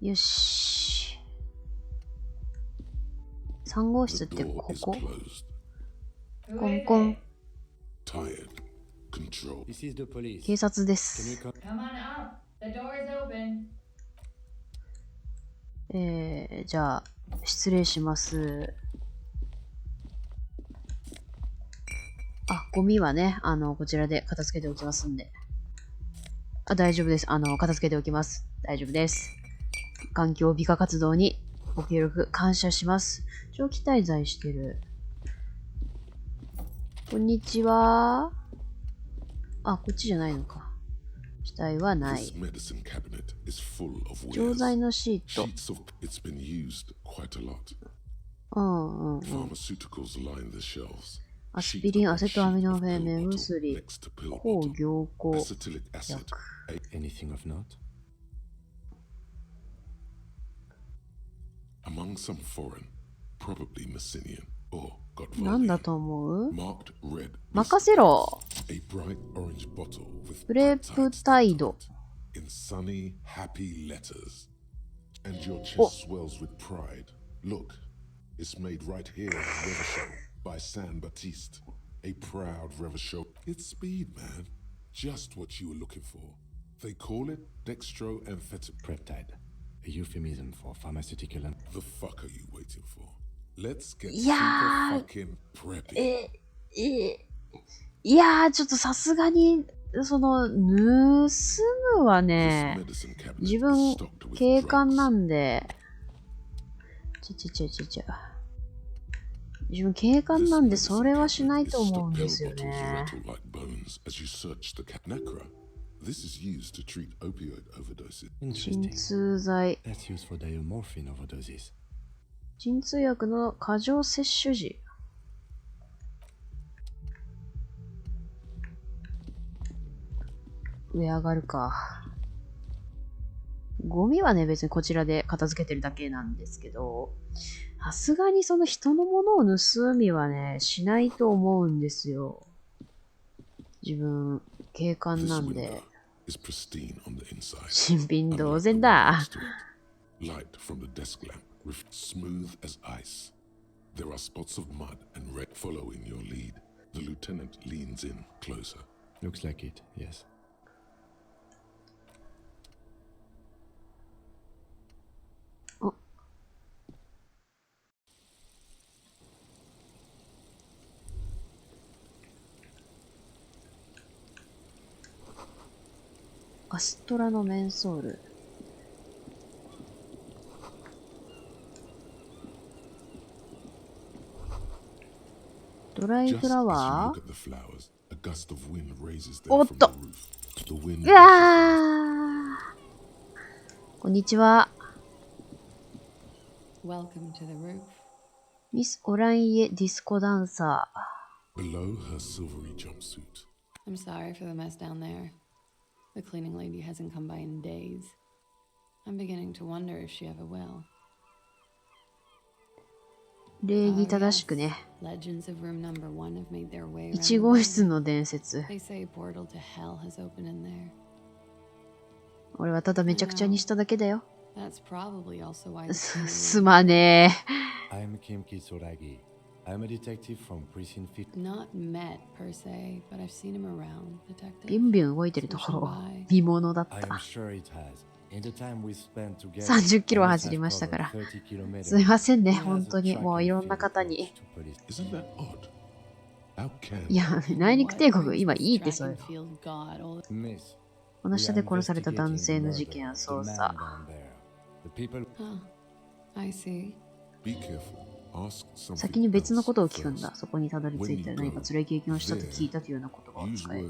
よし。3号室ってここ？コンコン。警察です。じゃあ、失礼します。あ、ゴミはね、こちらで片付けておきますんで。あ、大丈夫です。片付けておきます。大丈夫です。環境美化活動にご協力感謝します。長期滞在してる。こんにちは。あ、こっちじゃないのか。死体はない。錠剤のシート。うんうんうん。アスピリン、アセトアミノフェン、目薬、抗凝固薬。なんだと思う？任せろ。プレプタイド。お。It's made right here in Revershow by San Baptiste. A proud Revershow. It's speed, man. Just what you were looking for. They call it dextroamphetamine. A euphemism for pharmaceutical. The fuck are you waiting for? Let's get super fucking preppy. いやー、ちょっとさすがに、盗むはね、自分、警官なんで、自分警官なんでそれはしないと思うんですよね。鎮痛剤。鎮痛薬の過剰摂取時。上上がるか。ゴミはね、別にこちらで片付けてるだけなんですけど、さすがにその人のものを盗みはね、しないと思うんですよ。自分、警官なんで。新品同然だ。アストラのメンソール。ドライフラワー？おっと！うわー！こんにちは。ミス・オランイエ・ディスコダンサー。I'm sorry for the mess down there. The cleaning lady hasn't come by in days. I'm beginning to wonder if she ever will. 礼儀正しくね。Legends of room number 1 have made their way around. 1号室の伝説。They say a portal to hell has opened in there. 俺はただめちゃくちゃにしただけだよ。That's probably also why. すまねえ。I'm Kim Kitsuragi. I'm a detective from precinct 50. Not met per se, but I've seen him around, detective. ビュンビュン動いてるところ見物だった。I am sure it has. In the time we spent together, 30キロ走りましたから。すいませんね、本当に。もういろんな方に。いや、内陸帝国、今いいってそういうの。この下で殺された男性の事件は捜査。先に別のことを聞くんだ。そこにたどり着いて何か辛い経験をしたと聞いたというような言葉を使え。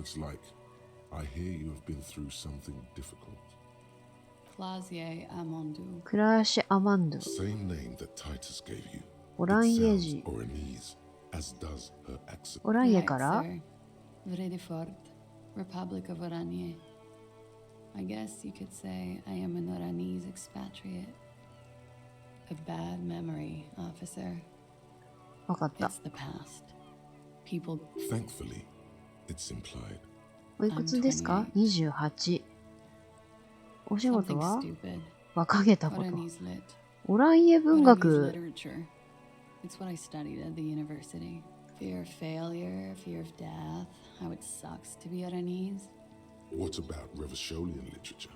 クラーシェ・アマンドゥ。オランイエ人。オランイエから Republic of Oranje. I guess you could say I am an Oranese expatriate. A bad memory, officer. わかった。 It's the past. People. Thankfully, it's implied. おいくつですか？ 28。お仕事は？馬鹿げたこと。 Oranese lit. オランイエ文 Oranese 学。 literature. It's what I studied at the university. Fear of failure, fear of death, how it sucks to be Oranese. What about Revacholian literature?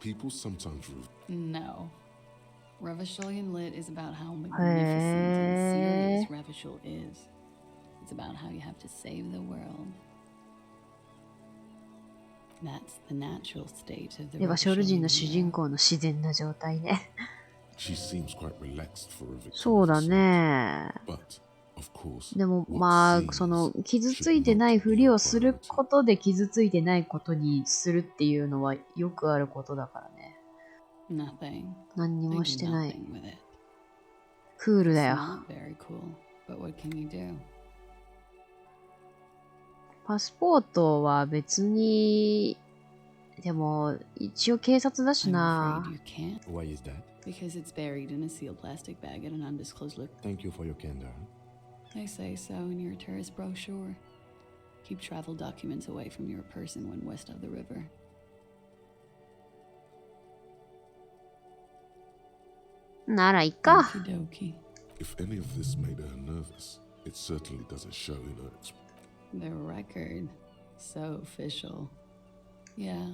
People sometimes No. Revacholian lit is about how magnificent and serious Revachol is. It's about how you have to save the world. That's the natural state of the レバショル人の Revacholian 主人 era. 公の自然な状態ね。 She seems quite relaxed for a victim. そうだ of assault. ね。 But, of course, でも what まあ seems その傷 should ついてない not ふ be り a をする priority. ことで傷ついてないことにするっていうのはよくあることだからね。 Nothing. 何に They も do してない。 nothing with it. クールだ It's よ。 not very cool, but what can you do? パスポートは別に、でも一応警察だし I'm な。 afraid you can't Why is that? because it's buried in a sealed plastic bag at an undisclosed location. Thank you for your candor. They say so in your tourist brochure. Keep travel documents away from your person when west of the river. ならいっか。 Okie dokie. If any of this made her nervous, it certainly doesn't show in her expression. The record. So official. Yeah.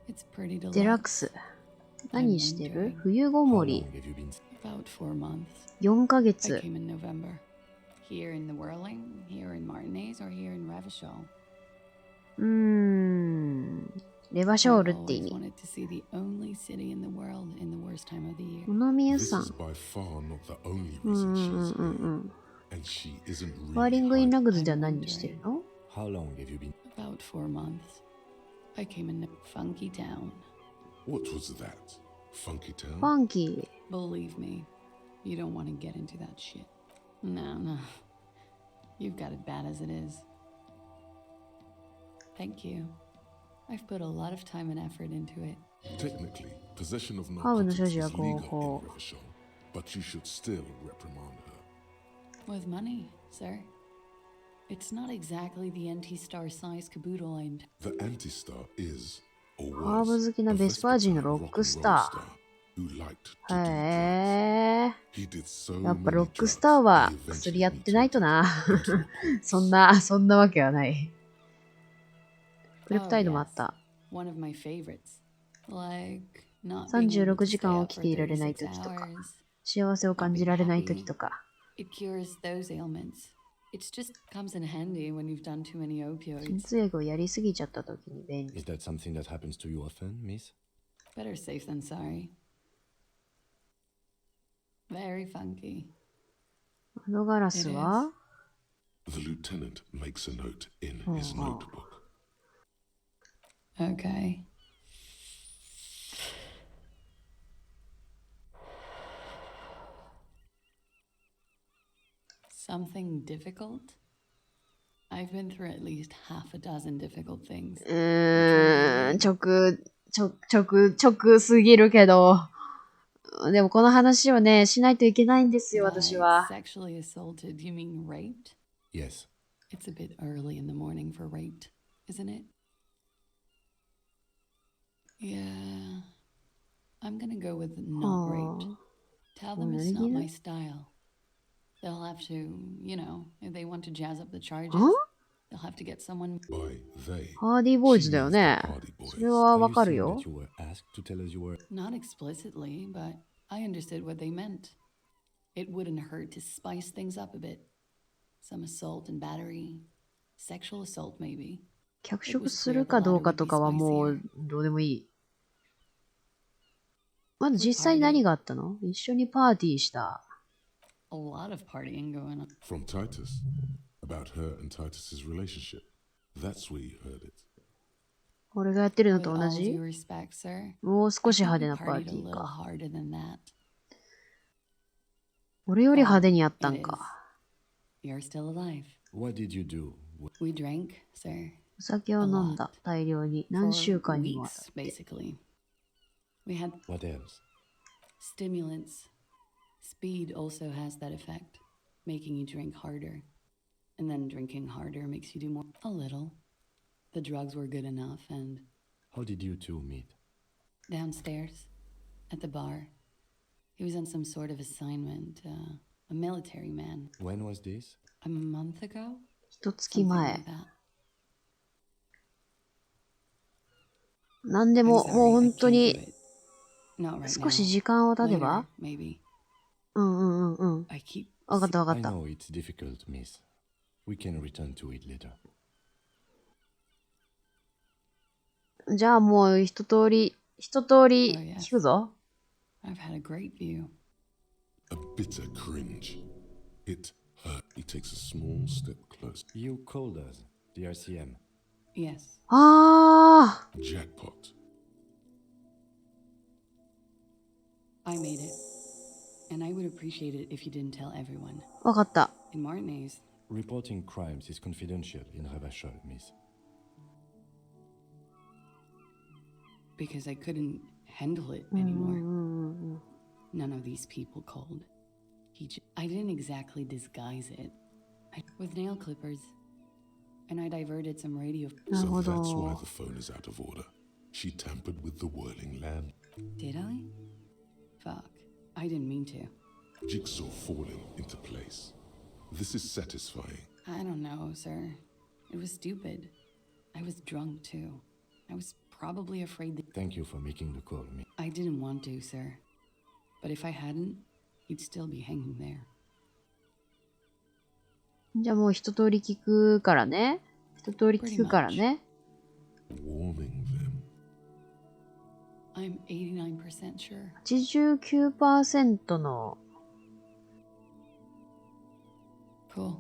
It's pretty デラッ deluxe. クス。何してる？冬ご How も long り。 have you been? About 4 months. 4ヶ I 月。 came in November. Here in the Whirling, here in Martinez, or here in Revachol. レバシ I ョールって意 always 味。 wanted to see the only city in the world in the worst time of the year. 物見屋 This さ is ん。 by far not the only うん reason うん she's うん here, うん。 and she isn't ワーリン really グ・イン・ラ hiding. グズでは何してるの？ How long have you been? About 4 months. I came in a funky town. What was that? Funky フ town? ァンキー。 Believe me, you don't want to get into that shit. No. You've got it bad as it is. Thank you. I've put a lot of time and effort into it. Technically, possession of ハーブの narcotics 所 is 持は legal 合 in 法。 Revachol, but you should still reprimand her. With money, sir. It's not exactly the anti-star size caboodle I'm... The anti-star is, or ハーブ was, 好きな a ベスパー人の Vespertine ロ rock ッ and ク roll スタ star who liked ー。 to do drugs. へー。 He did so やっぱ many ロック drugs, スターは he eventually 薬やってないと mutated な。 into a corpse. そんなわけはない。プレプ Oh, タイドもあ yes. った。 One of my favorites. Like, not 36 being able to 時 stay 間 up 起き for ていられない 36時とか、 hours. 幸せを感じられない時とか。 It cures those ailments. It just comes in handy when you've done too many 鎮 opioids. 痛薬をやりすぎちゃった時に便利。 Is that something that happens to you often, miss? Better safe than sorry. Very funky. 窓ガラスは The lieutenant makes a note in his Oh. notebook. Okay. Something difficult? I've been through at least half a dozen difficult things. 直すぎるけど。でもこの話をね、しないといけないんですよ、 By 私は。 sexually assaulted, you mean raped? Yes. It's a bit early in the morning for raped, isn't it? Yeah. I'm gonna go with not raped. Tell them it's not my style. They'll have to, if they want to jazz up the charges, they'll have to get someone. By they, ハーディーボーイ she ズだよ means the ね。 Hardy それ Boys. は Are わ you かる saying よ that。you were asked to tell us you were? Not explicitly, but I understood what they meant. It wouldn't hurt to spice things up a bit. Some assault and battery. Sexual assault, maybe. 脚色するかどうかとかはもうどうでもいい。まず実際何があったの？一緒にパーティーした。A lot of partying going on. From Titus, about her and Titus's relationship. That's where you heard it. 俺がやってるの With と all 同 due じ？ respect, sir, もう少し I 派手 think な we パー partied テ a ィー little か。 harder than that. 俺より派手にやったん It is. か。 You're still alive. What did you do? We drank, sir. お酒を飲んだ。大量に。何 For 週間にもわた weeks, って。 basically. We had What else? stimulants. Speed also has that effect, making you drink harder. And then drinking harder makes you do more. A little. The drugs were good enough, and How did you two meet? downstairs the bar. He was on some sort of assignment, a military man. When was this? A month ago? 一月 Something 前 like。that. なんで I'm も、 sorry, もう I 本 can't 当 do に it. Not right 少し now. 時間を経てば Later, maybe. うんうんうんうん。 I keep わかったわか I った。 know it's difficult, miss. We can return to it later. じゃあもう一通り聞くぞ。I've had a great view. A bitter cringe. It hurt. He takes a small step closer. You called us, the RCM. Yes. あ Jackpot. I made it. And I would appreciate it if you didn't tell everyone. ー、わかった。 In Martinez, Reporting crimes is confidential in Ravachol, miss. because I couldn't handle it うんうん anymore. うんうん。 None of these people called. I didn't exactly disguise it. With nail clippers. And I diverted some radio. なる So ほ that's why ど。 the phone is out of order. She tampered with the whirling lamp. Did I? Fuck. I didn't mean to. Jigsaw falling into place. This is satisfying. I don't know, sir. It was stupid. I was drunk too. I was probably afraid that Thank you for making the call, miss. I didn't want to, sir. But if I hadn't, he'd still be hanging there. じゃあもう一通り聞くからね。一通り聞くからね。 Warming them. I'm 89% sure. 89% の Cool.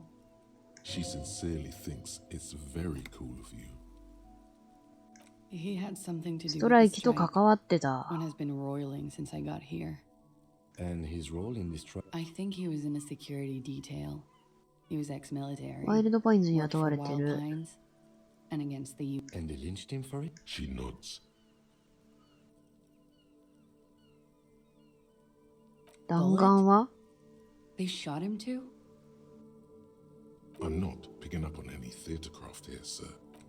She sincerely thinks it's very cool of you. He had something to ス do ト with ラ the イキと strike. 関わってた。 One has been roiling since I got here. And his role in this trial. I think he was in a security detail. He was ex-military. ワイルドパインズに Worked 雇わ for れて Wild る。 Pines and against the U. And they lynched him for it? She nods. 弾丸は They shot him too? I'm not picking up on any theatre craft here, sir.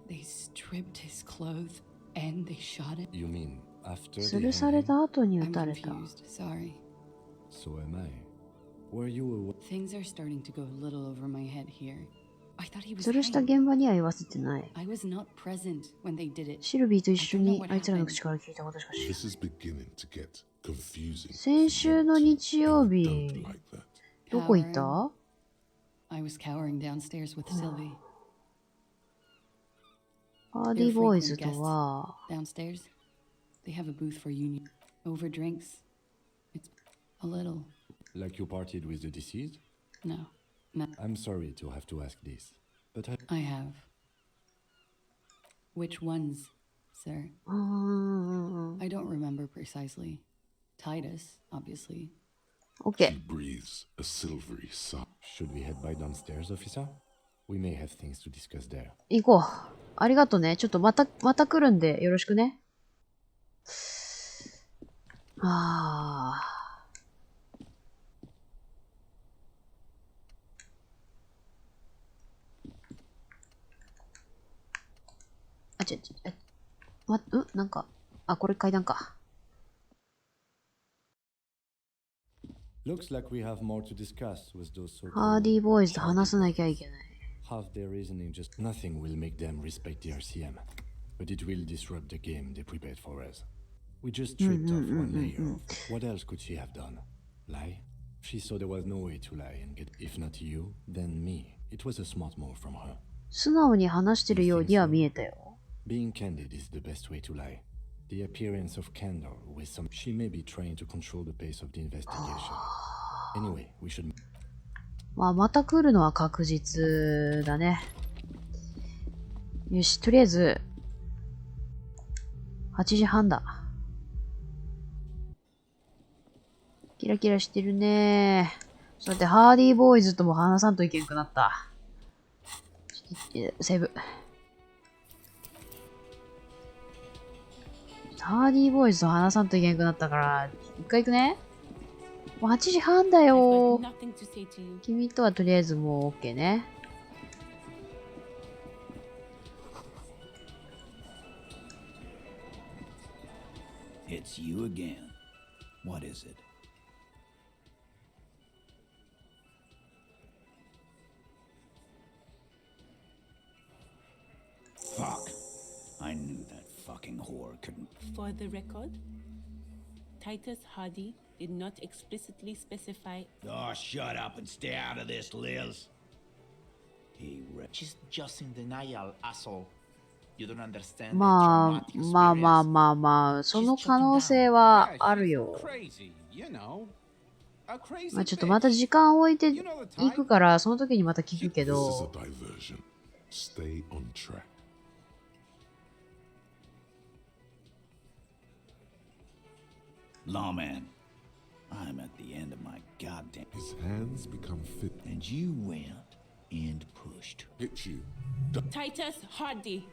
They stripped his clothes and they shot him? You mean after 吊 they るさ hanged れ him? た後に撃 I'm たれた。 confused. Sorry. So am I. Were you aware? Things are starting to go a little over my head here. I thought he was 吊るした hanged. 現場には言わせてない。 I was not present when they did it. シルビーと一緒にあいつらの口から聞いたことしか知らない。 This is beginning to get confusing. 先週の日曜 I 日、 don't like that. どこ行った I was cowering downstairs with Sylvie. ハーディーボーイズとは、 Downstairs, they have a booth for union. Over drinks. It's a little. Like you partied with the deceased? No. No. I'm sorry to have to ask this, but I have. Which ones, sir? うーん、 I don't remember precisely. Titus, obviously. OK She。breathes a silvery sigh. should we head by downstairs, officer? We may have things to discuss there. 行こう。ありがとね。ちょっとまた来るんでよろしくね。ああ。なんか、これ階段か。Looks like we have more to discuss with those ハー so-called ディーボーイズと話さなきゃいけない。Half their reasoning just nothing will make them respect the RCM, but it will disrupt the game they prepared for us. We just stripped off one layer. What else could she have done? Lie? She saw there was no way to lie and get, if not you, then me. It was a smart move from her. 素直に話してるようには見えたよ。 Being candid is the best way to lie. The appearance of candor with some. She may be trying to control the pace of the investigation. Anyway, we should. また来るのは確実だね。よし、とりあえず、8時半だ。キラキラしてるね。ちょっと待って、ハーディーボーイズとも話さんといけんくなった。セーブ。ハーディーボーイズと話さんといけんくなったから、一回行くね。もう8時半だよ。 Nothing to say to you. 君とはとりあえずもう OK ね。It's you again. What is it? Fuck. I knew that fucking whore couldn't. For the record, Titus Hardy did not explicitly specify. Oh, shut up and stay out of this, Liz. She's just in denial, asshole. You don't understand the まあ、 traumatic まあまあ experience. まあまあ、その可能性はあるよ。 Crazy, you know. A crazy まあちょっとまた時間置いていくから、その時にまた聞くけ This is a ど。 diversion. Stay on track. Lawman, I'm at the end of my goddamn. His hands become fit. And you went and pushed. Hit you. Titus Hardy!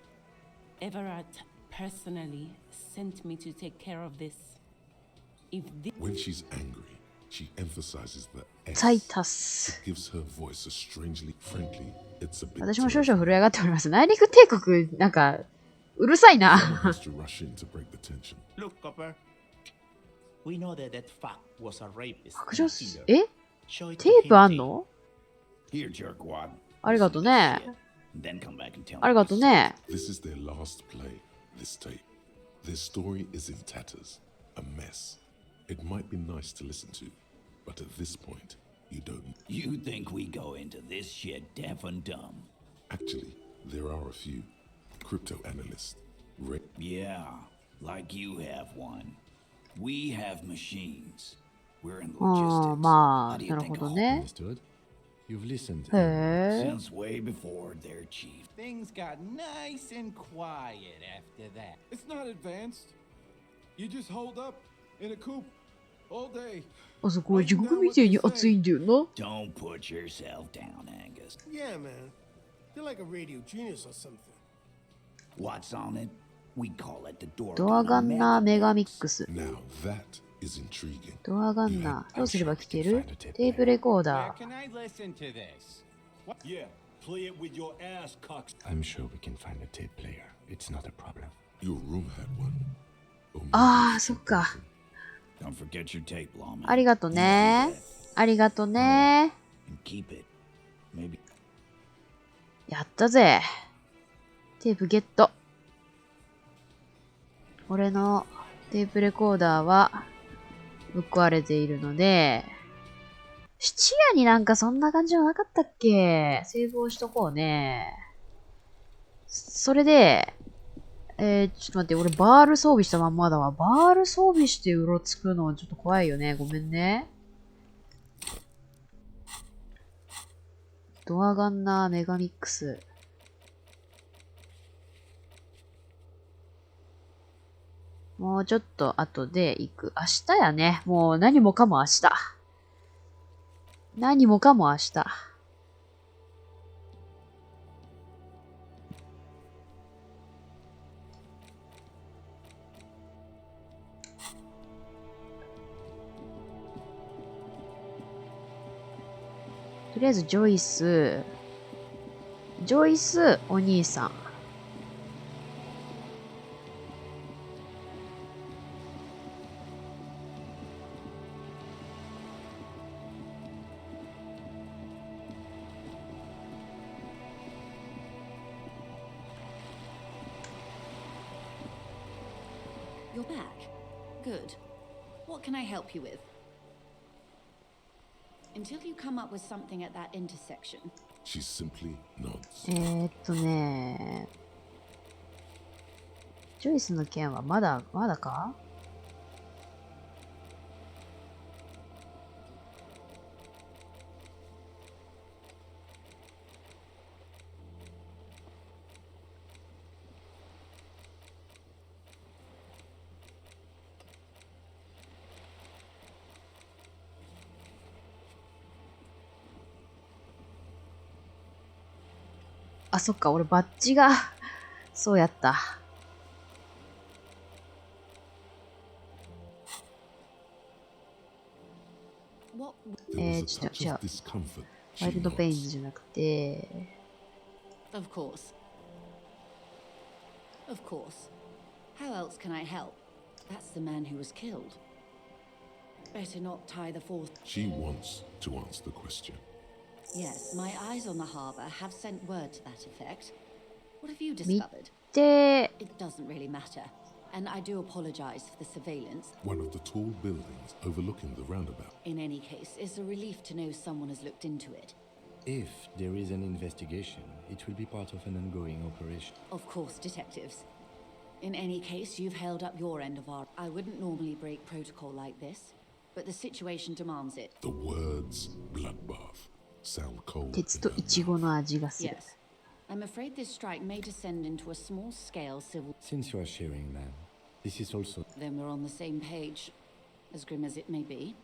Everard personally sent me to take care of this. If this When she's angry, she emphasizes the S. タイタス。 It gives her voice a strangely friendly. It's a bit. 私も少々震え上がっております。内陸帝国、なんか、うるさいな。 Someone has to rush in to break the tension. Look, Copper. We know that that fuck was a rapist. 白状 and a す killer. え Show it テ to ープあ him, んの Here, jerkwad. ありがとね。 Then come back and tell あり me. がとね。 This is their last play, this tape. Their story is in tatters, a mess. It might be nice to listen to, but at this point, you don't. You think we go into this shit deaf and dumb? Actually, there are a few. Crypto analysts. Yeah, like you have one. We have machines. We're in ああ、 logistics. ま How あ、 do な you るほ think ど of ね。 Understood? You've listened. へえ。 Since way before their chief. Things got nice and quiet after that. It's not advanced. You just hold up in a coop all day. あそこは地獄みたいに暑いんだよな。 Don't put yourself down, Angus. Yeah, man. You're like a radio genius or something. What's on it? We call it the door. ドアガンナーメガミックス。 Now that is intriguing. ドアガンナー。どうすれば聞ける？テープレコー Where ダー。 can I listen to this? Yeah, play it with your ass, cocks. I'm sure we can find a tape player. It's not a problem. Your room had one. Or maybe ああ、 it's そっか。 Don't forget your tape, lawman. ありがとね。ありがとね。 And keep it. Maybe. やったぜ。テープゲット。俺のテープレコーダーはぶっ壊れているので、質屋になんかそんな感じはなかったっけ？セーブをしとこうね。それで、ちょっと待って、俺バール装備したまんまだわ。バール装備してうろつくのちょっと怖いよね。ごめんね。ドアガンナーメガミックス。もうちょっと後で行く。明日やね。もう何もかも明日。何もかも明日。とりあえずジョイス、お兄さん。You're back. Good. What can I help you with? Until you come up with something at that intersection. She simply nods. ねジョイスの件はまだか？あ、そっか、俺バッジがそうやった。What? There was a Just- touch of discomfort. ワイ She ルドペイン nods. ズじゃなくて、 Of course. Of course. How else can I help? That's the man who was killed. Better not tie the fourth. She wants to answer the question. Yes, my eyes on the harbor have sent word to that effect. What have you 見 discovered? て、 It doesn't really matter. And I do apologize for the surveillance. One of the tall buildings overlooking the roundabout. In any case, it's a relief to know someone has looked into it. If there is an investigation, it will be part of an ongoing operation. Of course, detectives. In any case, you've held up your end of our... I wouldn't normally break protocol like this, but the situation demands it. The words bloodbath sound cold. 鉄とイチゴの味がする。 Yes. I'm afraid this strike may descend into a small-scale civil... Since you are sharing, ma'am, this is also... Then we're on the same page, as grim as it may be.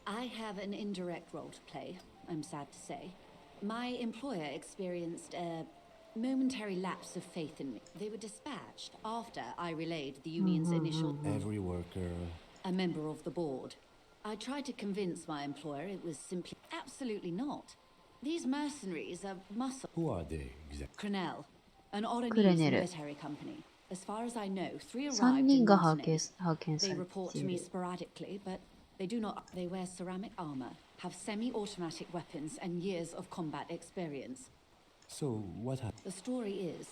I have an indirect role to play, I'm sad to say. My employer experienced a momentary lapse of faith in me. They were dispatched after I relayed the union's initial... Every worker... A member of the board. I tried to convince my employer it was simply... Absolutely not. These mercenaries are muscle... Who are they exactly? Crenel, an Oranese クレネル。 military company. As far as I know, 3 3 arrived 人 in が派 Montenegro. 遣さ They れ report て to い me る。 sporadically, but they do not. They wear ceramic armor, have semi-automatic weapons, and years of combat experience. So, what happened? The story is,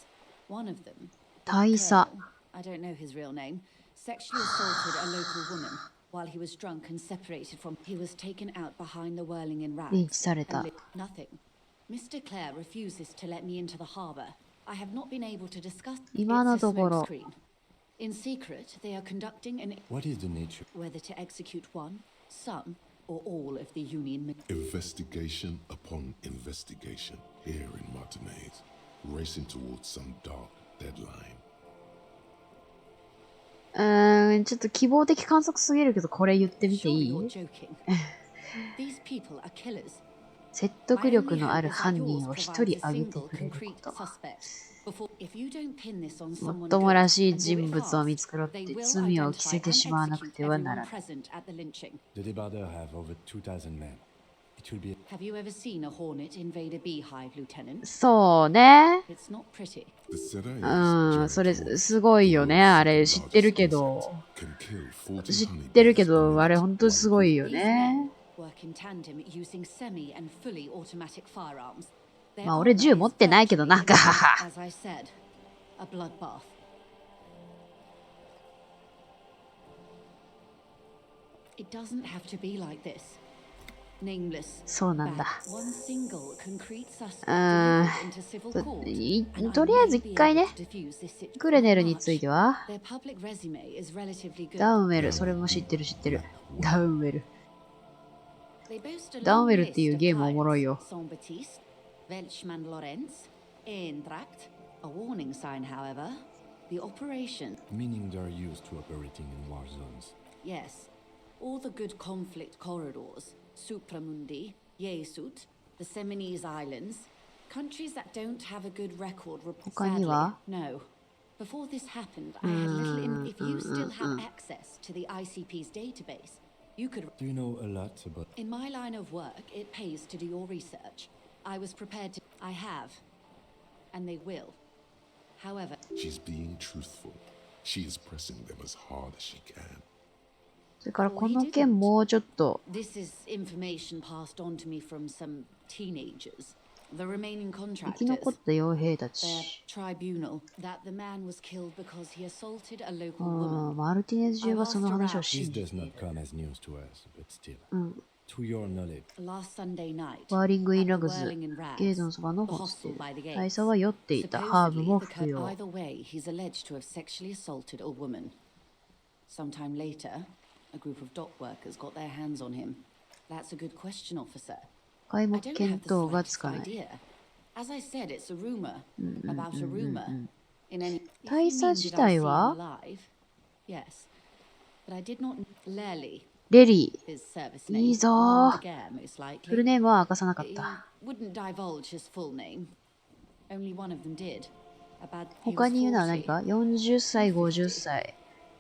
one of them, 大佐。 Colonel, I don't know his real name, sexually assaulted a local woman while he was drunk and separated from. He was taken out behind the whirling in リンチ rags. された and nothing. Mr. Clare refuses to let me into the harbor. I have not been able to discuss. 今の It's a ところ smokescreen. In secret, they are conducting an What is the nature? whether to execute one, some, or all of the Union. Investigation upon investigation here in Martinez, racing towards some dark deadline. ちょっと希望的観測すぎるけど、これ言ってみて Surely いい you're joking. These people are killers. 説得力のある犯人を一人挙げてくれること。もっともらしい人物を見繕って罪を着せてしまわなくてはならない。The Debarder have over 2,000 men. It will be... Have you ever seen a hornet invade a beehive, Lieutenant? そうね。 It's not pretty. The Sedai それすごいよね。あれ知ってるけど。知ってるけど、あれ本当にすごいよね。Work in tandem using semi and fully automatic firearms. まあ俺銃持ってないけどなんか As I said, a bloodbath. It doesn't have to be like this. Nameless. そうなんだ。 One single concrete suspect delivered into civil court. とりあえず一回ね。クレネルについては Their public resume is relatively good. ダウンウェル、それも知ってる知ってる。ダウンウェル。 They boast a ダウン long ウェルっていう list of ゲームおもろいよ。 Saint-Baptiste, Welchman-Lorenz, Eintracht. A warning sign, however. The operation. Meaning they're used to operating in war zones. Yes. All the good conflict corridors. Supramundi, Yesut, the Seminese Islands. Countries that don't have a good record. 他には No. Before this happened, I had little if you still have access to the ICP's database, you could... Do you know a lot about... In my line of work, it pays to do your research. I was prepared to... I have. And they will. However... She's being truthful. She is pressing them as hard as she can. それからこの件もうちょっと This is information passed on to me from some teenagers. The remaining 生き残 contractors. った傭兵た Their ち。 tribunal that the man was killed because he assaulted a local うん、 woman. マルティネズ中がその話を This 信じ does てい not る。 come as news to us, but still. うん。 To your knowledge, Last Sunday night. ワーリング・イン・ラグ at ズ the Whirling in Rags, ゲートのそばの the ホステ hostel ル by the gates. 大佐は酔っていた。ハーブ Supposedly, も the 服用。 either way, he's alleged to have sexually assaulted a woman. Sometime later, a group of dock workers got their hands on him. That's a good question, officer. 皆 I 目 don't 見 have the 当が slightest つかない。 idea. As I said, it's a rumor about a rumor. In any 大佐自体は Yes, but I did not. Lely レリ his service ー。 name. いいぞー。 Again, most フル likely. ネームは明かさなかっ He た。 wouldn't divulge his full name. Only one of them did. About he 他 was に言うのは何 40. か ?40 歳、50歳。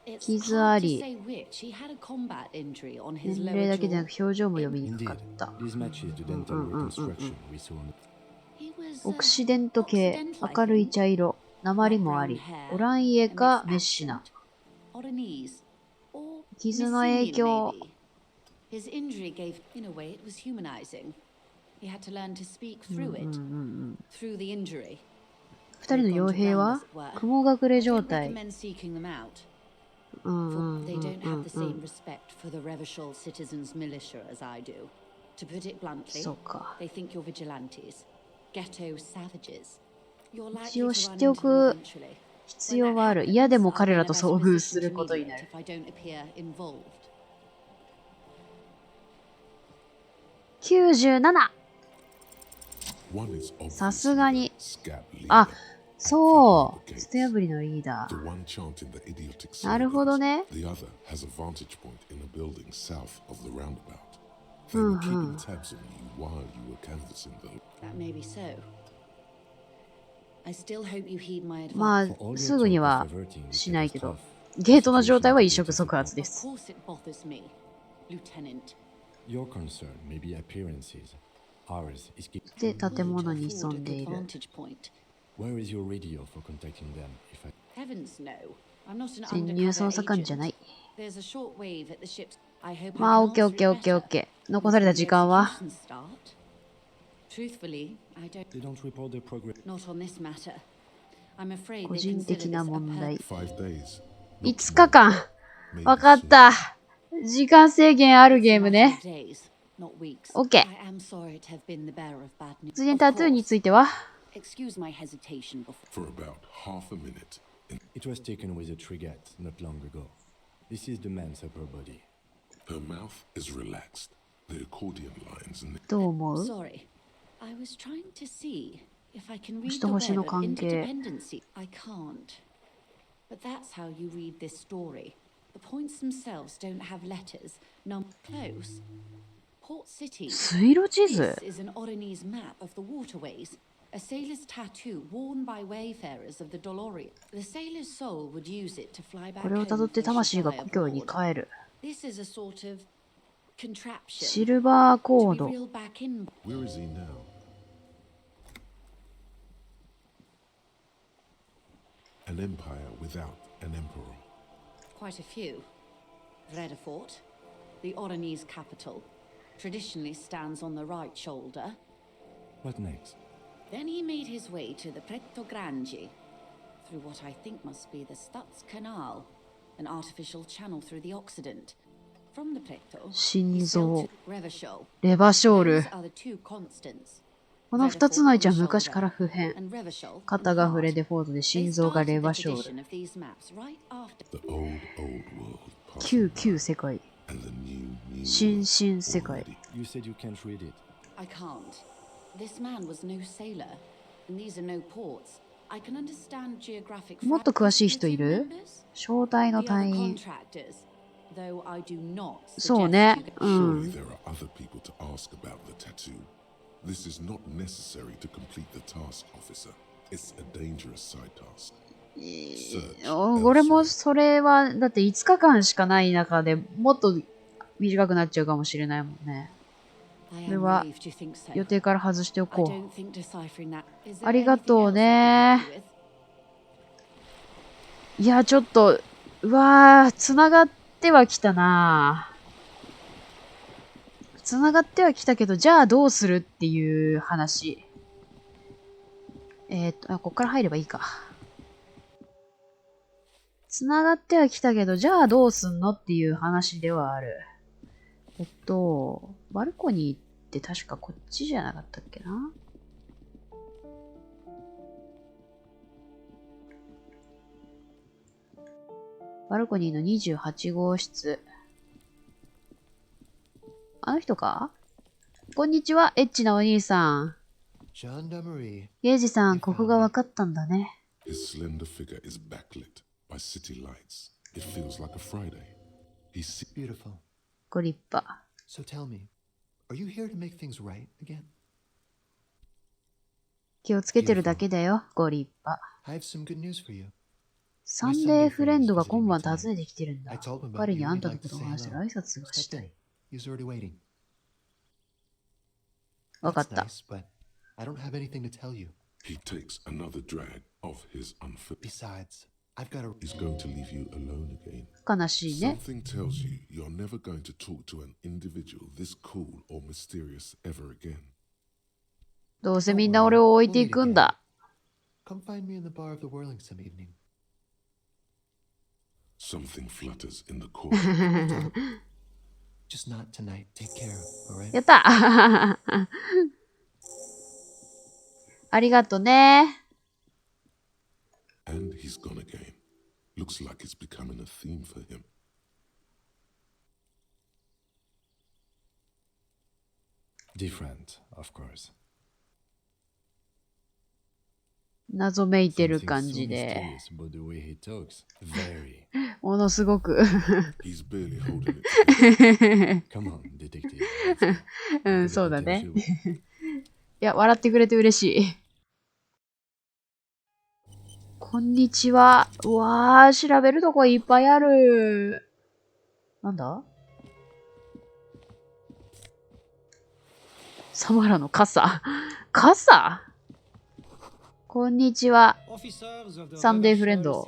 It's 傷あ hard to り。 say which. He had a combat injury on his 年齢 lower だけでな jaw. く表情も読みにく indeed, かった。 this matches the dental reconstruction we saw on He was オクシデント系、 Occidental, 明るい I think. 茶色、鉛もあり、オランイエかメッシナ。 Oranese or 傷の影響 Messenian, maybe. His injury gave, in a way, it was humanizing. He had to learn to speak through it, through the injury. 二人の傭兵は雲隠れ状態。recommend seeking them out. For they don't have the same respect for the Revachol citizens' militia as I do. To put it bluntly, そうか。they think you're vigilantes, ghetto savages. You're 一 likely 応 to 知っ run てお into them く eventually. 必要はある。嫌でも彼らと遭遇することになる。If I don't appear involved. 97! One is さ obviously すがに。 the scat leader あ、 at そう。 the ステ破りのリーダ The ー。 one chanting the idiotic なるほど slogans. ね。 The other has a vantage point in a building south of the roundabout. They were keeping tabs on you while you were canvassing them. That may be so. I still hope you heed my advice. ま For all あ、 your すぐに talk は of averting the しないけど。 catastrophe, ゲートの状態は the 一 situation 触即発 is で Of す。 course it bothers me, Lieutenant. Your concern may be appearances. Ours is keep. で、建物に To 潜 afford ん a でい good る。 vantage point. Where is your radio for contacting them? If I Heavens no. I'm not an 潜入 undercover 捜査官じゃな agent. い。 There's a short wave at the ship's. I hope まあ、 I オ can ッケーオッ answer ケー it オッケーオッ better. ケー。残された時間は Execution start? Truthfully, I don't. they don't report their progress. Not on this matter. I'm afraid 個 they 人 consider 的 this な a 問題。 5 days. 5日間。わかった。時間制限あるゲームね。オッケー。次にタトゥーについては Excuse my hesitation before. For about half a minute. It was taken with a trigger not long ago. This is the man's upper body. Her mouth is relaxed. The accordion lines and どう思う Sorry. I was trying to see if I can read 星 the と星 web の of 関係。 interdependency. I can't. But that's how you read this story. The points themselves don't have letters. None close. Port City. 水路地図 This is an Oronese map of the waterways. A sailor's tattoo worn by wayfarers of the Doloria. The sailor's soul would use it to fly back これを home たどって if they should 魂が die 故郷に abroad. 帰る。 This is a sort of contraption シルバーコー to be ド。 reeled back in. where is he now? An empire without an emperor. Quite a few. Vredefort, the Oronese capital, traditionally stands on the right shoulder. What next? Then he made his way to the Pretto Grande, through what I think must be the Stutz Canal, an artificial channel through the Occident. From the Pretto, 心 he 臓 sailed to Revachol. レバショー Those ル are the two constants. この2つの位置は昔から普遍。 And Revachol, 肩がフレデフォードで they 心臓が started レ the バショー tradition ル。 of these maps right after. The old world. passing 旧旧世界。 and the new 新新世界。 already. You said you can't read it. I can't. This man was no sailor, and these are no ports. I can understand geographic もっと詳しい人いる members? 招待の The 隊 other 員。 contractors, though I do not そう suggest ね you。う Surely ん。 there are other people to ask about the tattoo. This is not necessary to complete the task, officer. It's a dangerous side task. Search 俺も elsewhere. それは、だって5日間しかない中でもっと短くなっちゃうかもしれないもんね。 I これ am は relieved you think so. 予定から外してお I こ don't think deciphering that. Is there ありがとう anything else ね。 I can help you with? う。いや、ちょっと、うわー、つながってはきたな。つながってはきたけど、じゃあどうするっていう話。こっから入ればいいか。つながってはきたけど、じゃあどうすんのっていう話ではある。バルコニーって確かこっちじゃなかったっけな。バルコニーの28号室。あの人か？こんにちは、エッチなお兄さん。ゲイジさん、ここが分かったんだね。His slender figure is backlit by city lights. It feels like a Friday. He's Beautiful. ご立派。So tell me, are you here to make things right again? 気をつけてるだけだよ、ご立派。 I have some good news for you. サンデーフレンドが今晩訪ねてきてるんだ I。told him about 彼 you にあん and た he'd の like こ to とを say 話せる hello. 挨拶がした Step い in.。He's already waiting. わかっ That's た。 nice, but I don't have anything to tell you. He takes another drag of his unfit. Besides, I've got a... He's going to leave you alone again. 悲しいね。 Something tells you you're never going to talk to an individual this cool or mysterious ever again. どうせみんな俺を置いていくんだ。Come find me in the bar of the Whirling some evening. Something flutters in the court. Just not tonight. Take care, alright? やったありがとね。 And he's gone again. Looks like it's becoming a theme for him. Different, of course. 謎めいてる Something 感 so じで。 mysterious about the way he talks. Very. ものすごく。 He's barely holding it. Come on, detective. うん、そうだね。 Potential. いや、笑ってくれて嬉しい。こんにちは。うわー、調べるとこいっぱいある。なんだ？サマラの傘。傘？こんにちは。サンデーフレンド。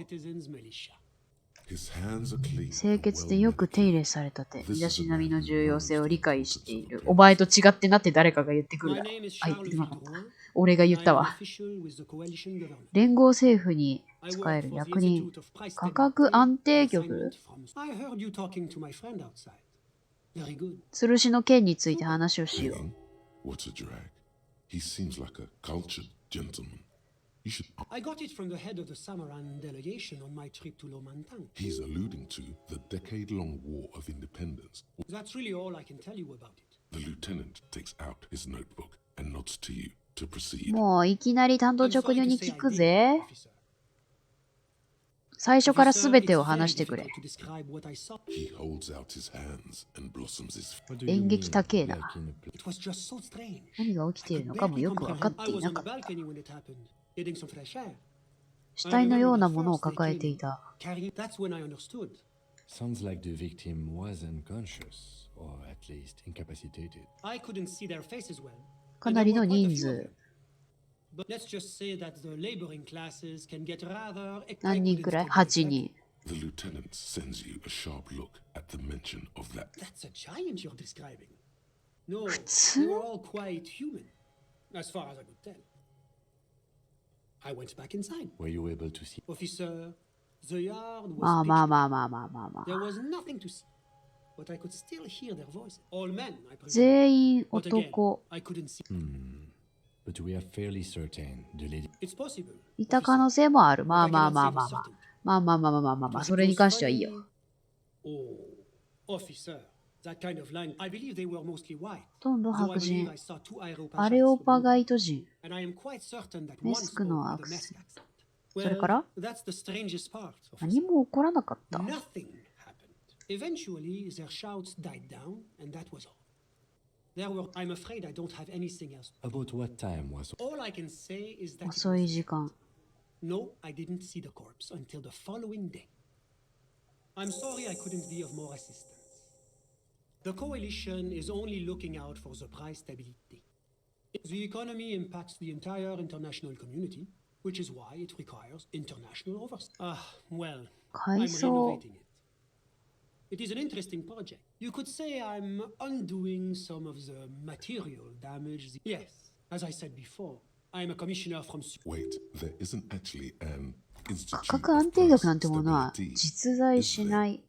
His hands are clean. 清潔でよく手入れされた手。身だしなみの重要性を理解している。お前と違ってなって誰かが言ってくるだろう。あ、言ってなかった。俺が言ったわ。連合政府に使える役人。価格安定局。吊るしの件について話をしよう。 What a drag. He seems like a cultured gentleman. You should... I got it from the head of the Samaran delegation on my trip to Lomantang. He's alluding to the decade-long war of independence. That's really all I can tell you about it. The lieutenant takes out his notebook and nods to you to proceed. もういきなり単刀直入に聞くぜ。最初からすべてを話してくれ。 He holds out his hands and blossoms his... 演劇高えな。 It was just so strange. 何が起きているのかもよく分かってい I was な on か the った。 balcony when it happened, getting some fresh air. 死体のようなものを抱えていた。 That's when I understood. Sounds like the victim was unconscious, or at least incapacitated. I couldn't see their faces well. かなりの人数。 But let's just say that the laboring classes can get rather 何人くらい ?8 人。 The lieutenant sends you a sharp look at the mention of that. That's a giant you're describing. No, 普通 they were all quite human, as far as I could tell. I went back inside. Were you able to see? Officer, the yard was まあ pitch まあ black. まあまあまあまあまあ。 There was nothing to see, but I could still hear their voices. All men, I presume. 全員 But again, 男。 I couldn't see. But we are fairly certain the lady. It's possible. いた可能性もある。まあ I まあ cannot まあ say まあ with まあ。 certainty. まあまあまあまあまあまあまあ。それに関してはいいよ。 Oh, officer, that kind of line. I believe they were mostly white. ほとんど Though I 白 believe 人 I。saw two アレオパ Aeropagites. ガイト人。 And I am quite certain that メ one スク spoke の with ア a クセン Mesk ト。 accent. それから That's the strangest part. 何 Officer. も起こらなかった。 Nothing happened. Eventually, their shouts died down, and that was all. There were. I'm afraid I don't have anything else. About what time was? All I can say is that. It 遅い was... 時間。 No, I didn't see the corpse until the following day. I'm sorry I couldn't be of more assistance. The coalition is only looking out for the price stability. The economy impacts the entire international community, which is why it requires international oversight. Well, 改 I'm 装。 renovating it. It is an interesting project. You could say I'm undoing some of the material damage. Yes, as I said before, I'm a commissioner from... Wait, there isn't actually an 価 institute 格 of 安定 price 局なんてものは stability, 実在しない。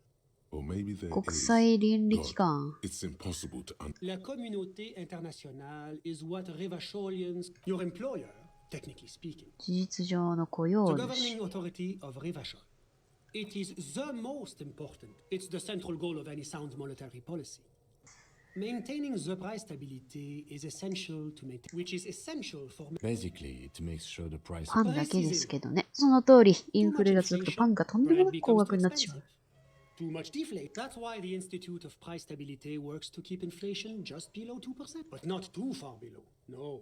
or maybe there 国 is. 際倫理 God, 機関。 it's impossible to La communauté internationale is what Revacholians, your employer, technically speaking, 事実上の雇用 the 主。 governing authority of Revachol. It is the most important. It's the central goal of any sound monetary policy. Maintaining the price stability is essential to maintain, which is essential for... Basically, it makes sure the price. パンだけですけどね。その通り、インフレが続くとパンがとんでもなく高額になってしまう。 Too much deflate. That's why the Institute of Price Stability works to keep inflation just below 2%, but not too far below. No.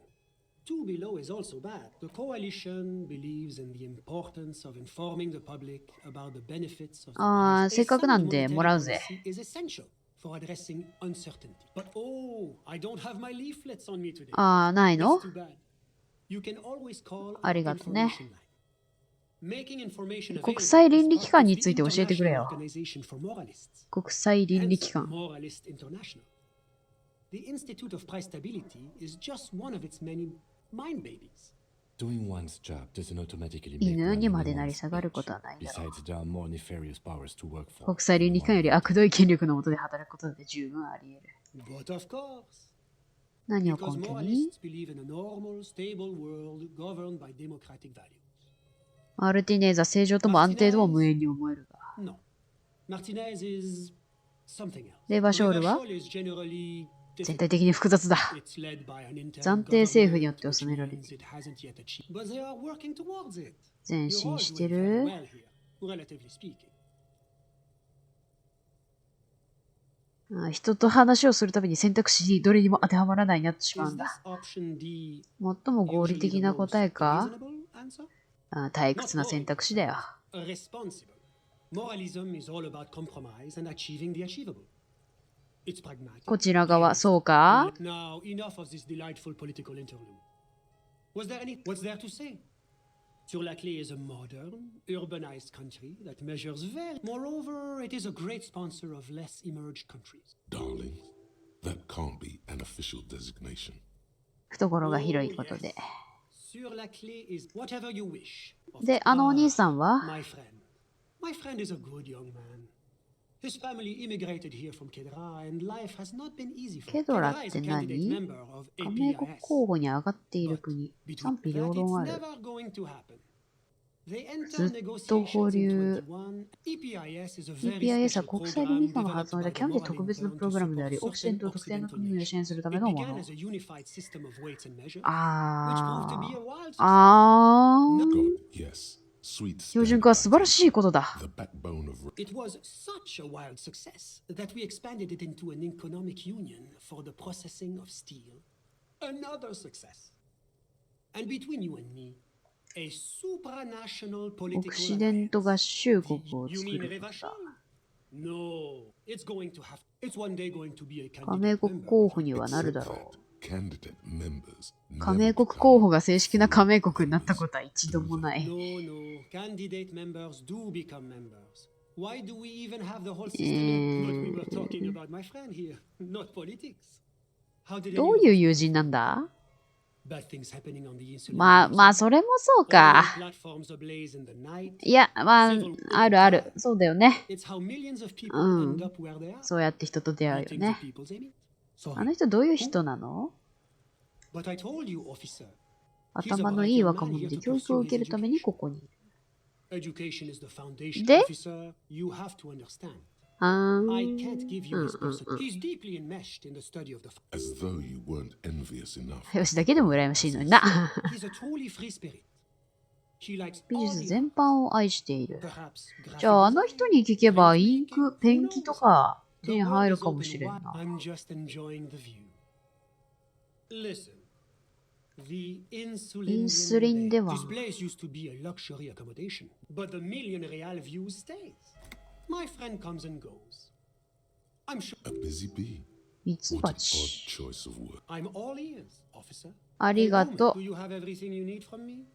Too below is also bad. The coalition believes in the importance of informing the public about the benefits of the ああ、 price. せっかくなんで A sound もらうぜ。 monetary policy is essential for addressing uncertainty. But oh, I don't have my leaflets on me today. ああ、ないの That's too bad. You can always call ありがとね。 information line. 国際倫理機関について教えてくれよ。国際倫理機関。The Institute of Price Stability is just one of its many mind babies. Doing one's job doesn't automatically make 犬 one にまで anyone's なり下がる bitch. ことはないだろう。 Besides, there are more nefarious powers to work for. 国際倫理機関より悪どい権力の下で働くことだって十分あり得る。 But of course, 何を because 根拠に moralists believe in a normal, stable world governed by democratic values. マルティネーズは正常とも安定とも無縁に思えるが。 No. Martinez is something else. レーバーショールは Revachol is generally 全体的に複雑だ。 it's led by an intern 暫定政府によって government, 収められる。 which means it hasn't yet achieved. But they are working towards it. 前 You're 進 all して doing る very well here, relatively speaking. 人と話をするために選択肢にどれにも当てはまらないになってしまう Is ん this だ。 option D 最も合理 usually 的 the な most 答えか reasonable answer? 退屈な選択肢だよ。 Responsible. Moralism is all about compromise and achieving the achievable. It's pragmatic. こちら側、そうか Now, enough of this delightful political interlude. What's there to say? Sur la Clé is a modern, urbanized country that measures very. Moreover, it is a great sponsor of less emerged countries. Darling, that can't be an official designation. 懐が広いことで。 Sur la Clé is whatever you wish. で、あのお兄さんは My friend is a good young man. His family immigrated here from Kedra, and life has not been easy for him. ケドラ Kedra っ is a て candidate 何 member of 加盟国 APIS. 候補に上がっている国。 Between 賛否 that, 両論あ it's る。 never going to happen. They enter ずっと保 negotiations 留。 in 21. EPIS is a very EPIS は special 国際倫理 program 機関が発 developed 案した by the 極めて特 Moral 別な Intern プログラムであ to り、オ support キシデン certain トを特定の Occidental 国を nations. 支援するため It のも began の。 as a unified system of weights and measures, which proved to あ be a ー。 wild success. あー。 God, yes. Sweet 標準化は素晴らしいことだ。 the backbone of It was such a wild success that we expanded it into an economic union for the processing of steel. Another success. And between you and me, a supranational オ political キシデント alliance. 合衆国を You 作 mean ること Revachol? だ。 No, it's one day going to be a 加盟 candidate 国 member. 候補にはなる except だろ that candidate members う。加盟 never 国 become 候補が正式な加盟国になったことは一度もない。 No, candidate members do become members. Why do we even have the whole system? But we were talking about my friend here, not politics. How did どういう友人なんだ bad things happening on the insulin? まあ、それもそうか。 Platforms ablaze in the night. いや、まあ、あるある。そうだよね。 It's how millions of people うん end up where they are. そうやって人と出会うよ Meeting ね the。peoples they meet. あの Sorry. 人どういう人なの But I told you, officer. 頭のいい若者で教育を受けるためにここにいる。 Education is the foundation, で officer. You have to understand. あ I ー can't give you his person. He's deeply enmeshed in the study of the. as though you weren't envious enough. よしだけでも羨ましいのにな。 He's a truly free spirit. He likes 美 all 術 the 全般を愛している。 perhaps じゃあ、あの graphic 人に聞けば、インク、 design. ペンキとか手 The に world 入る is かも open しれん wide. な。 I'm just enjoying the view. Listen. The インスリンでは This place used to be a luxury accommodation, but the million real view stays. My friend comes and goes. I'm sure. A busy bee. ミツ What バ an odd チ。 choice of word. I'm all ears, officer. ありが A moment. と Do you have everything you need from me?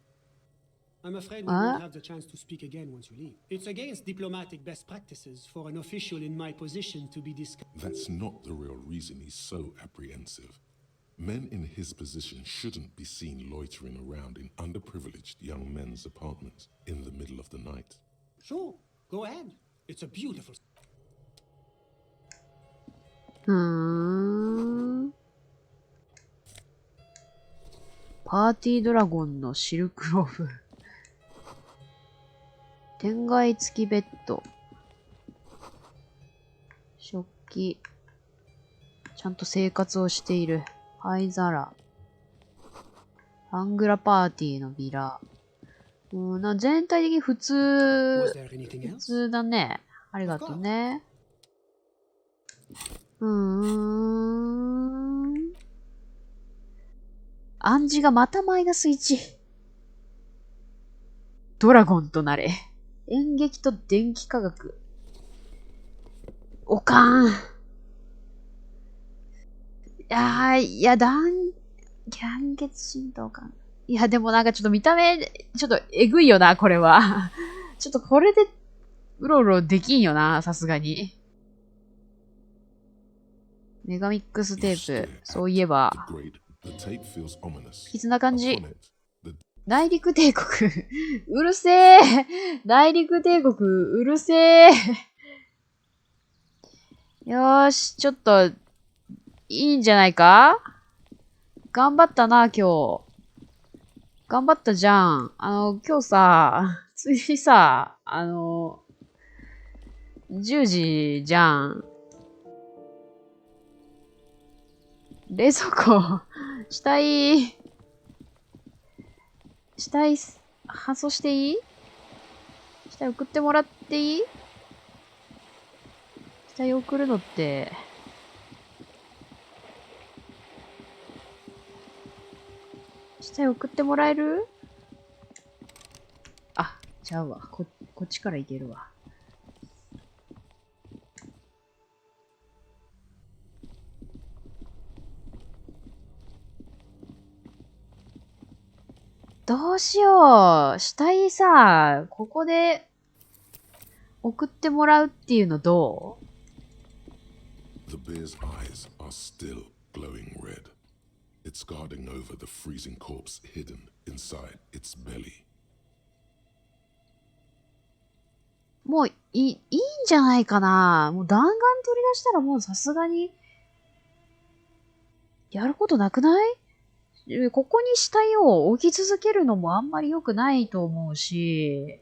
I'm afraid we あ won't have the chance to speak again once you leave. It's against diplomatic best practices for an official in my position to be discussed. That's not the real reason he's so apprehensive. Men in his position shouldn't be seen loitering around in underprivileged young men's apartments in the middle of the night. Sure, go ahead. It's a beautiful. うーん。パーティードラゴンのシルクローブ。天蓋付きベッド。食器。ちゃんと生活をしている。灰皿。アングラパーティーのビラ。全体的に普通 Was there anything 普 else? 通だね。ありがとうね。暗示がまたマイナス1。ドラゴンとなれ。演劇と電気科学。おかん。いや、団結神道か。いや、でもなんかちょっと見た目、ちょっとえぐいよな、これは。ちょっとこれで、うろうろできんよな、さすがに。メガミックステープ。そういえば。絆感じ。大陸帝国。うるせえ。大陸帝国、うるせえ。よーし、ちょっと、いいんじゃないか？頑張ったな、今日。頑張ったじゃん。今日さ、ついさ、10時じゃん。冷蔵庫、死体、搬送していい？死体送ってもらっていい？死体送るのって、死体送ってもらえる？あ、ちゃうわ。こっちから行けるわ。どうしよう。死体さ、ここで送ってもらうっていうのどう？ The bear's eyes are still glowing red. It's guarding over the freezing corpse hidden inside its belly. もういいんじゃないかな。もう弾丸取り出したらもうさすがに、やることなくない？ここに死体を置き続けるのもあんまり良くないと思うし、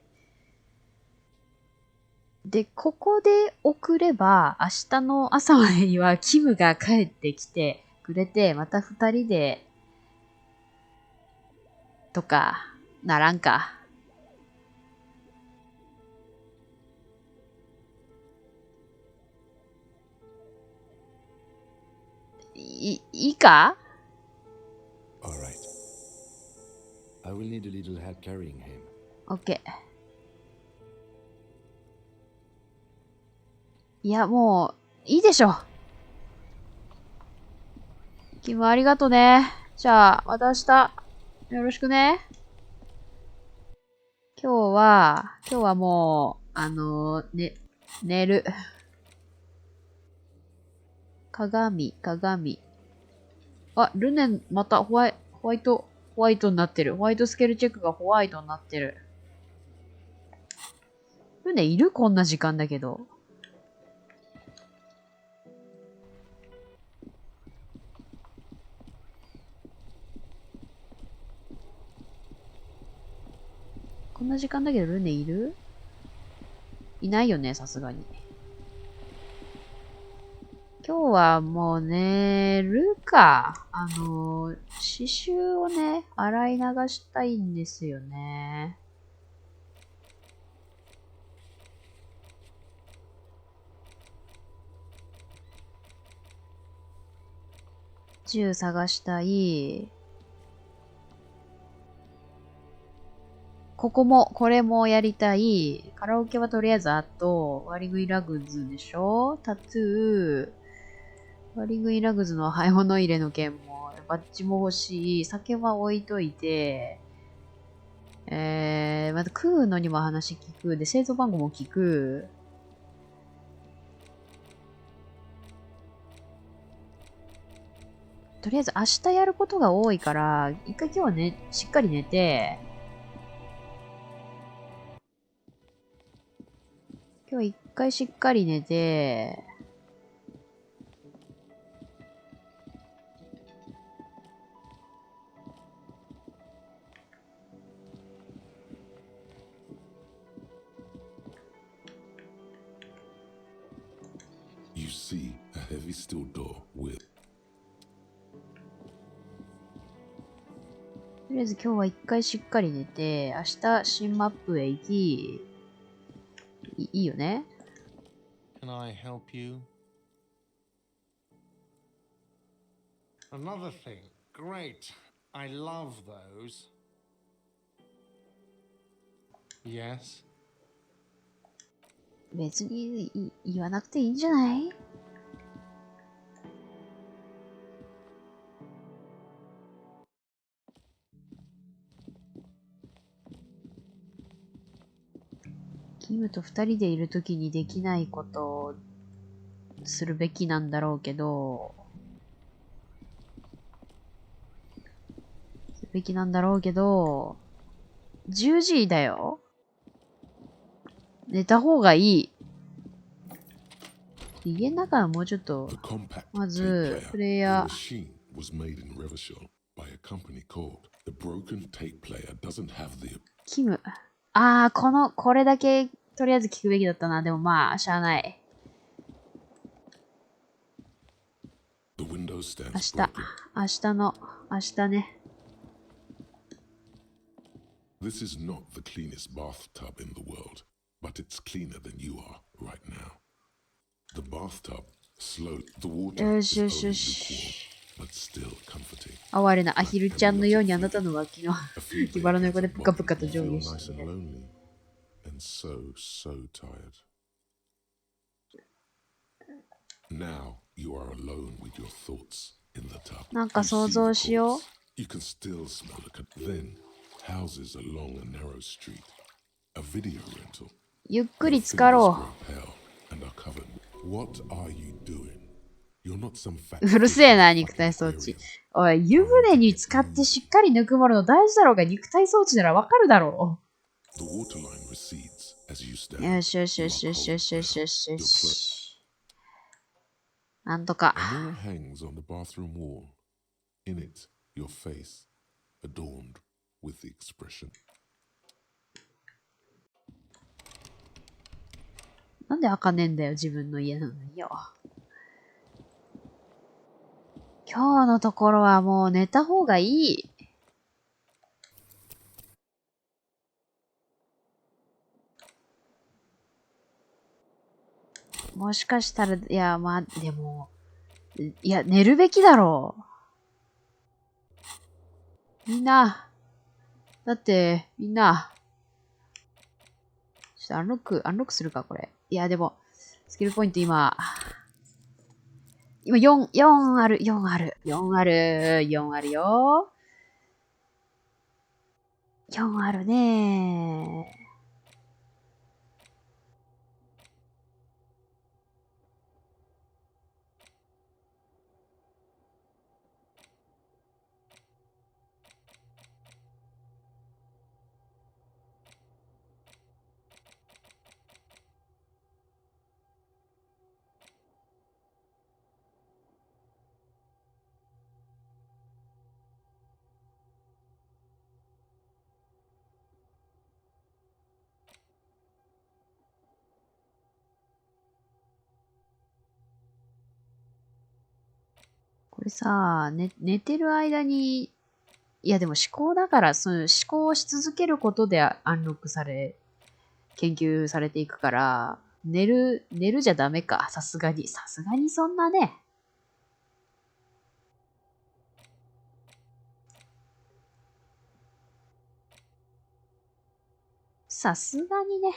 で、ここで送れば、明日の朝までにはキムが帰ってきてくれて、また二人で、とか、ならんか。いいか？ All right. I will need a little help carrying him. OK。いや、もう、いいでしょ。キムありがとね。じゃあ、また明日、よろしくね。今日はもう、寝る。鏡。あ、ルネン、またホワイトになってる。ホワイトスケルチェックがホワイトになってる。ルネいる？こんな時間だけど。こんな時間だけどルネいる？いないよね、さすがに。今日はもう寝るか。刺繍をね、洗い流したいんですよね。銃探したい。これもやりたい。カラオケはとりあえずあと、割り食いラグズでしょ？タトゥー。割り食いラグズの買い物入れの件も、バッジも欲しい。酒は置いといて、また食うのにも話聞く。で、製造番号も聞く。とりあえず明日やることが多いから、一回今日はね、しっかり寝て、今日一回しっかり寝て、You see a heavy steel door with とりあえず今日は一回しっかり寝て、明日新マップへ行き、いいよね。Can I help you? Another thing. Great. I love those. Yes. 別に言わなくていいんじゃない？キムと二人でいるときにできないことをするべきなんだろうけど、10時だよ。寝た方がいい。家の中はもうちょっと、まず、プレイヤー。キム。これだけ、とりあえず聞くべきだったな。でもまあ、しゃあない。明日ね。This is not the cleanest bathtub in the world, but it's cleaner than you are right now. The bathtub, the water is only lukewarm, but still comforting. 哀れなアヒルちゃんのようにあなたの脇の木腹の横でプカプカと上下している。And so tired. Now you are alone with your thoughts in the tub. なんか想像しよう。You can still smell the then houses along a narrow street. A video rental. ゆっくり浸かろう。What are you doing? You're not some fat. うるせえな、肉体装置。おい、湯船に浸かってしっかりぬくもるの大事だろうが、肉体装置ならわかるだろう。よしよしよしよしよしよしよしよし。なんとか。A mirror hangs on the bathroom wall. In it, your face, adorned with the expression. なんで開かねえんだよ、自分の家なのによ。今日のところはもう寝た方がいい。もしかしたら、いや、まあ、でも、いや、寝るべきだろう。みんな、だって、みんな、ちょっとアンロックするか、これ。いや、でも、スキルポイント今4あるよ。4あるねー。これさ、寝てる間に、いやでも思考だから、その思考をし続けることでアンロックされ、研究されていくから、寝るじゃダメか。さすがにそんなね。さすがにね。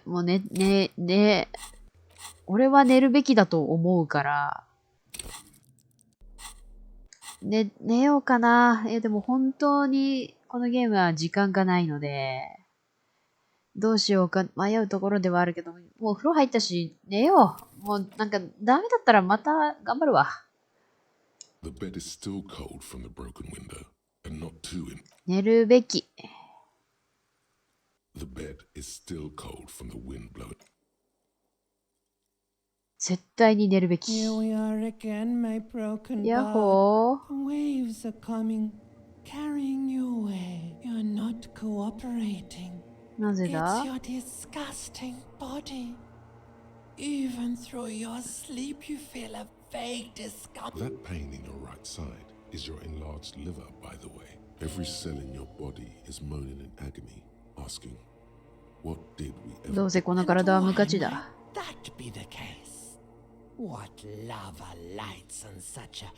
もう俺は寝るべきだと思うから、寝ようかな。でも本当にこのゲームは時間がないので、どうしようか迷うところではあるけど、もう風呂入ったし、寝よう。もうなんかダメだったらまた頑張るわ。寝るべき。The bed is still cold from the wind blowing. 絶対に寝るべき。Here we are again, my broken やっほー。 Waves are coming, carrying you away. You're not cooperating. なぜだ？ It's your disgusting body. Even through your sleep, you feel a vague discomfort. That pain in your right side is your enlarged liver, by the way. Every cell in your body is moaning in agony, asking, what did we ever... どうせこの体は無価値だ。 That be the case. What lava lights on such a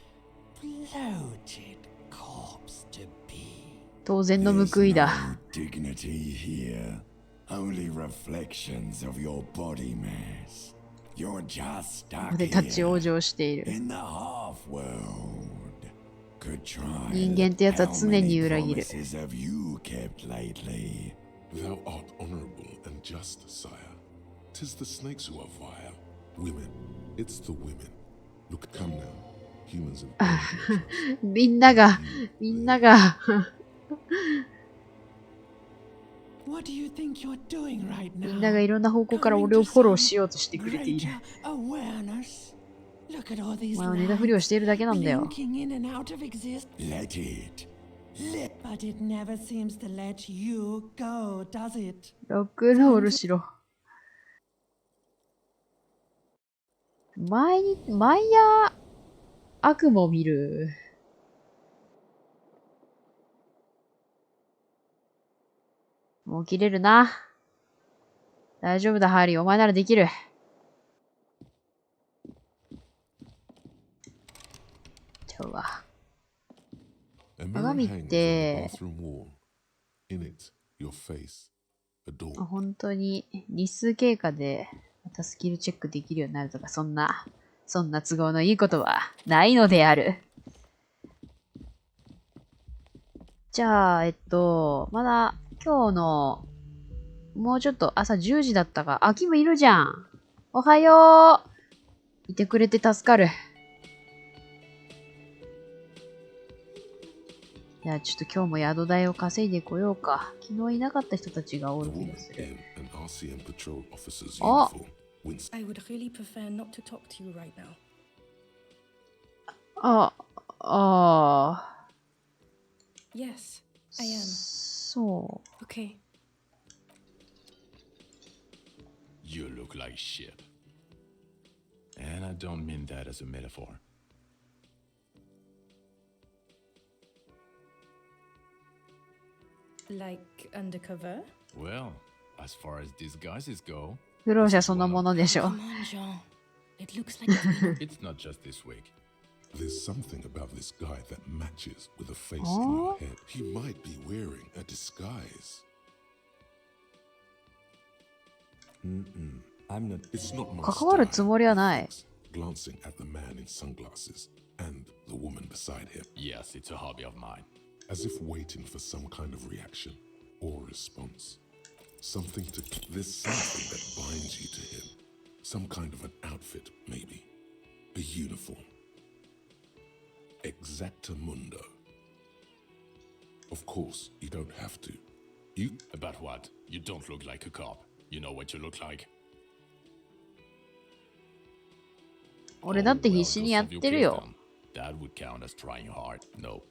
bloated corpse to be? 当然の報いだ。 Dignity here. Only reflections of your body mass. You're just stuck 俺たち往生している。 in the half world. Good try. 人間ってやつは How 常に many 裏切る。 promises have you kept lately? Thou art honorable and just, sire. 'Tis the snakes who are vile. Women. It's the women. Look, come now. Humans and みんなが What do you think you're doing right み now? んながいろんな方向から俺をフォローしようとしてくれている。 Greater awareness. Look at all お these 前は寝たふりをしているだけなんだよ。 blinking in and out of existence. Let it. But it never seems to let you go, does it? ロックンロールしろ。毎夜悪夢を見る。もう起きれるな。大丈夫だ、ハリー。お前ならできる。ちゃうわ。 A mirror 鏡っ hangs on the て、 bathroom wall. In it, your face, a door. 本当に日数経過でまたスキルチェックできるようになるとか、そんな都合のいいことはないのである。じゃあ、まだ今日のもうちょっと朝10時だったか。あ、キムいるじゃん。おはよう。いてくれて助かる。じゃあちょっと今日も宿代を稼いでこようか。昨日いなかった人たちがおる気がする。An RCM patrol officer's Oh. uniform. Winston. I would really prefer not to talk to you right now. あ。 Yes, I am. そう。 Okay. You look like shit. And I don't mean that as a metaphor. Like undercover? Well, as far as disguises go, 不老者そのものでしょ。 Come on, Jean. It looks like it's it's not just this week. There's something about this guy that matches with a face in your head. He might be wearing a disguise. I'm not. It's not my 関わるつもりはない。 glancing at the man in sunglasses and the woman beside him, Yes, it's a hobby of mine. as if waiting for some kind of reaction or response. Something to. There's something that binds you to him. Some kind of an outfit, maybe. A uniform. Exactamundo. Of course, you don't have to. You. About what? You don't look like a cop. You know what you look like. 俺だって必死にやってるよ。 That would count as trying hard. No.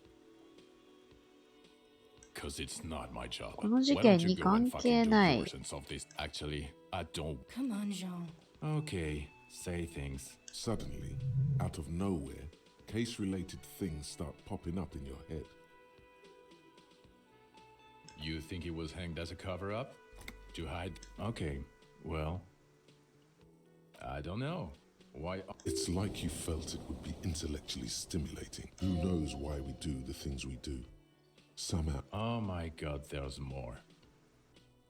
Because it's not my job. この事件に関係ない。 Actually, I don't. Come on, Jean. Okay, say things. Suddenly, out of nowhere, case-related things start popping up in your head. You think he was hanged as a cover-up? To hide? Okay, well, I don't know. Why? It's like you felt it would be intellectually stimulating. Who knows why we do the things we do? Somehow. Oh my god, there's more.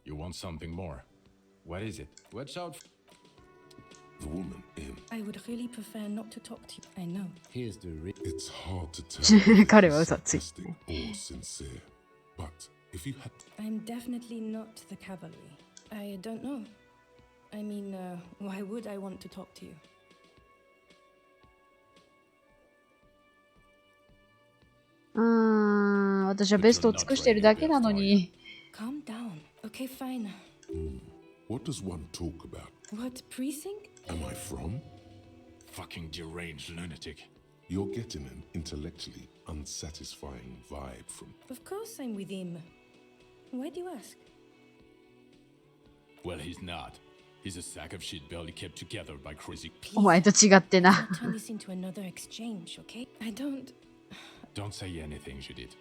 You want something more? What is it? Watch out. The woman in. I would really prefer not to talk to you. I know. Here's the It's hard to tell 彼 if は it's 嘘ついて sarcastic or sincere. But if you had I'm definitely not the cavalry. I don't know. I mean, why would I want to talk to you? 私はベストを尽くしてるだけなのに。 Calm down. Okay, fine. What does one talk about? What precinct? Am I from? fucking deranged lunatic. You're getting an intellectually unsatisfying vibe from. Of course I'm with him. Why do you ask? Well, he's not. He's a sack of shit barely kept together by crazy. お前と違ってな。 Don't turn this into another exchange, okay? I don't. Don't say anything, Judith.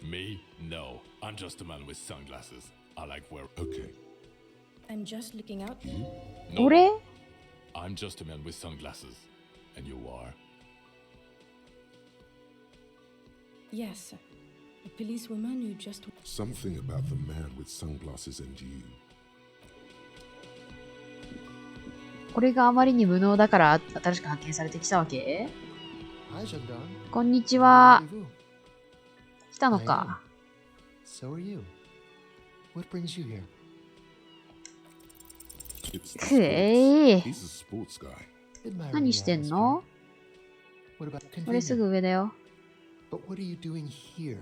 Me? No. I'm just a man with sunglasses. I like wear. Okay. I'm just looking out. No. 俺 I'm just a man with sunglasses. And you are? Yes. A policewoman who just. Something about the man with sunglasses and you. これがあまりに無能だから新しく発見されてきたわけ Hi, gendarme. こんにちは。 Rendezvous. 来たの I am. か。 So are you. What brings you here? It's the く sports. えー。 He's a sports guy. Admiring 何 the してんの？ atmosphere. What about 俺す convenient? ぐ上だよ。 But what are you doing here?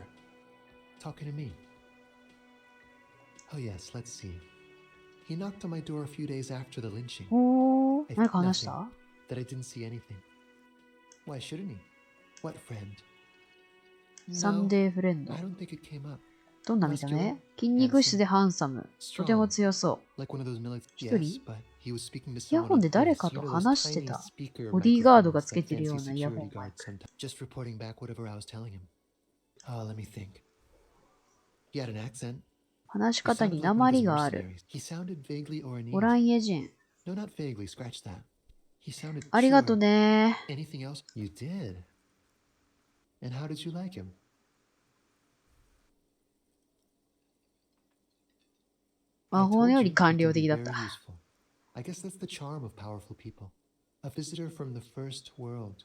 Talking to me? Oh yes, let's see. He knocked on my door a few days after the lynching. おー。 I 何 thought か話し nothing, た？ that I didn't see anything. Why shouldn't he? What friend? サン No, デーフレンド。 I don't think it came up. どんな見た目？筋肉質でハンサム。とても強そう。 Like one of those military. 一 Yes, 人？ but he was speaking to イヤ someone ホン on で誰 voice. か You と know those 話して tiny た。 speaker ボディーガード microphones がつけ that てるよ fancy うなイヤホ security ンマイ guards ク。 sometimes. Just reporting back whatever I was telling him. Oh, let me think. He had an accent. 話し He 方 sounded に like one of 訛 those りがある。 mercenaries. He sounded vaguely オ Oranese. ランイエ人。 No, not vaguely. Scratch that. He sounded ありがと sure. ね。 Anything else? You did. And how did you like him? 魔 I 法の told よ you り he 官 can 僚 be 的だっ very た。 useful. I guess that's the charm of powerful people. A visitor from the first world.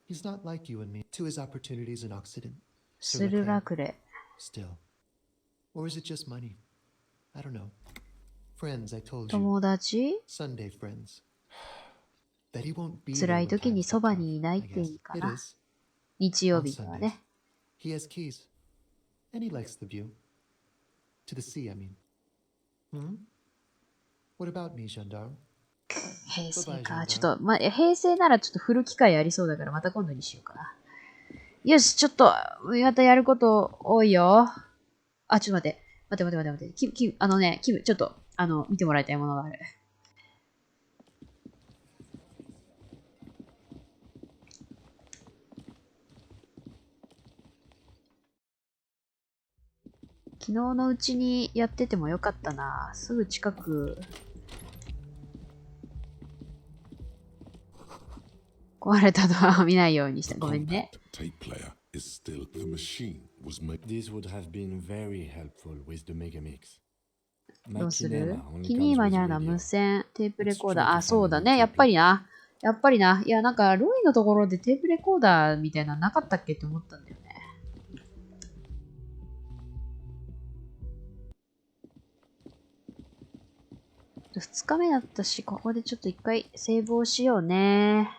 He's not like you and me. To his opportunities in Occident. スルラクレ。 Still. Or is it just money? I don't know. Friends, I told you. 友達？ Sunday friends. That he won't be 辛 there い when 時に times そ get ば tough, にいない I って意 guess. 味か It な。 is. 日曜 On 日には Sundays. ね。 He has keys. And he likes the view. To the sea, I mean. Hmm? What about me, gendarme? 平成 Bye-bye, か。 gendarme. ちょっと、平成ならちょっと振る機会ありそうだから、また今度にしようかな。よし、ちょっと、またやること多いよ。あ、ちょっと待って。キム、ちょっと、見てもらいたいものがある。昨日のうちにやっててもよかったな。すぐ近く。壊れたのは見ないようにした。ごめんね。 Tape player is still the machine was made. This would have been very helpful with the Megamix. どうする？ Machinima only キニー comes マ with にあ a るのは radio. 無線、テープレコー Let's ダー。 try to あ、そう find だ a new ね。 tape やっぱりな。いや、なんか、ロイのところでテープレコーダーみたいなのなかったっけって思ったんだよね。2日目だったし、ここでちょっと一回セーブをしようね。